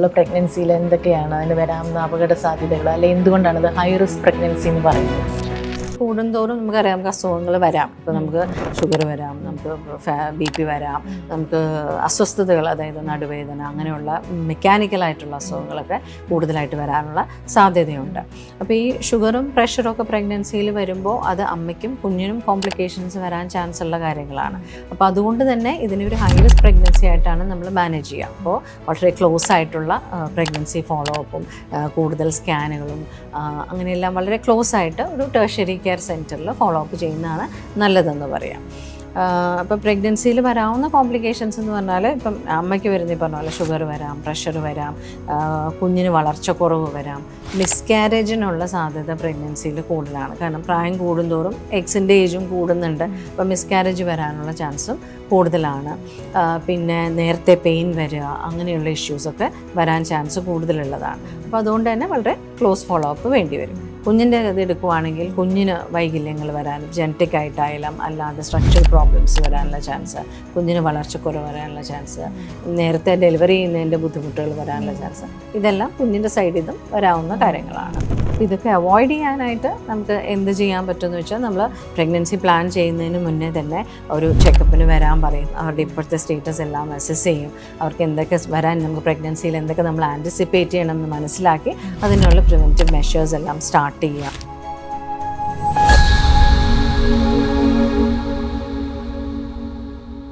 ഉള്ള പ്രഗ്നൻസിയിൽ എന്തൊക്കെയാണ് അതിന് വരാവുന്ന അപകട സാധ്യതകൾ, അല്ലെങ്കിൽ എന്തുകൊണ്ടാണ് ഇത് ഹൈ റിസ്ക് പ്രഗ്നൻസി എന്ന് പറയുന്നത്? കൂടുന്തോറും നമുക്കറിയാം നമുക്ക് അസുഖങ്ങൾ വരാം. ഇപ്പോൾ നമുക്ക് ഷുഗർ വരാം, നമുക്ക് BP വരാം, നമുക്ക് അസ്വസ്ഥതകൾ, അതായത് നടുവേദന, അങ്ങനെയുള്ള മെക്കാനിക്കലായിട്ടുള്ള അസുഖങ്ങളൊക്കെ കൂടുതലായിട്ട് വരാനുള്ള സാധ്യതയുണ്ട്. അപ്പോൾ ഈ ഷുഗറും പ്രഷറും ഒക്കെ പ്രഗ്നൻസിയിൽ വരുമ്പോൾ അത് അമ്മയ്ക്കും കുഞ്ഞിനും കോംപ്ലിക്കേഷൻസ് വരാൻ ചാൻസ് ഉള്ള കാര്യങ്ങളാണ്. അപ്പോൾ അതുകൊണ്ട് തന്നെ ഇതിനൊരു ഹൈ റിസ്ക് പ്രഗ്നൻസി ആയിട്ടാണ് നമ്മൾ മാനേജ് ചെയ്യുക. അപ്പോൾ വളരെ ക്ലോസ് ആയിട്ടുള്ള പ്രഗ്നൻസി ഫോളോ അപ്പും കൂടുതൽ സ്കാനുകളും അങ്ങനെയെല്ലാം വളരെ ക്ലോസ് ആയിട്ട് ഒരു ടെർഷ്യറി കെയർ സെൻറ്ററിൽ ഫോളോ അപ്പ് ചെയ്യുന്നതാണ് നല്ലതെന്ന് പറയാം. അപ്പോൾ പ്രഗ്നൻസിയിൽ വരാവുന്ന കോംപ്ലിക്കേഷൻസ് എന്ന് പറഞ്ഞാൽ ഇപ്പം അമ്മയ്ക്ക് വരുന്ന ഈ പറഞ്ഞ പോലെ ഷുഗർ വരാം, പ്രഷർ വരാം, കുഞ്ഞിന് വളർച്ചക്കുറവ് വരാം, മിസ്കാരേജിനുള്ള സാധ്യത പ്രഗ്നൻസിയിൽ കൂടുതലാണ്. കാരണം പ്രായം കൂടുന്തോറും എഗ്സിൻ്റെ ഏജും കൂടുന്നുണ്ട്. അപ്പോൾ മിസ്കാരേജ് വരാനുള്ള ചാൻസും കൂടുതലാണ്. പിന്നെ നേരത്തെ പെയിൻ വരിക, അങ്ങനെയുള്ള ഇഷ്യൂസൊക്കെ വരാൻ ചാൻസ് കൂടുതലുള്ളതാണ്. അപ്പോൾ അതുകൊണ്ട് തന്നെ വളരെ ക്ലോസ് ഫോളോ അപ്പ് വേണ്ടി വരും. കുഞ്ഞിൻ്റെ ഇത് എടുക്കുവാണെങ്കിൽ കുഞ്ഞിന് വൈകല്യങ്ങൾ വരാനും ജനറ്റിക് ആയിട്ടായാലും അല്ലാതെ സ്ട്രക്ചറൽ പ്രോബ്ലംസ് വരാനുള്ള ചാൻസ്, കുഞ്ഞിന് വളർച്ചക്കുറവ് വരാനുള്ള ചാൻസ്, നേരത്തെ ഡെലിവറി ചെയ്യുന്നതിൻ്റെ ബുദ്ധിമുട്ടുകൾ വരാനുള്ള ചാൻസ്, ഇതെല്ലാം കുഞ്ഞിൻ്റെ സൈഡിൽ നിന്നും വരാവുന്ന കാര്യങ്ങളാണ്. ഇതൊക്കെ അവോയ്ഡ് ചെയ്യാനായിട്ട് നമുക്ക് എന്ത് ചെയ്യാൻ പറ്റുമെന്ന് വെച്ചാൽ നമ്മൾ പ്രഗ്നൻസി പ്ലാൻ ചെയ്യുന്നതിന് മുന്നേ തന്നെ ഒരു ചെക്കപ്പിന് വരാൻ പറയും. അവരുടെ ഇപ്പോഴത്തെ സ്റ്റേറ്റസ് എല്ലാം അസസ് ചെയ്യും. അവർക്ക് എന്തൊക്കെ വരാൻ, നമുക്ക് പ്രഗ്നൻസിയിൽ എന്തൊക്കെ നമ്മൾ ആൻറ്റിസിപ്പേറ്റ് ചെയ്യണം എന്ന് മനസ്സിലാക്കി അതിനുള്ള പ്രിവെൻറ്റീവ് മെഷേഴ്സ് എല്ലാം സ്റ്റാർട്ട് ചെയ്യുക.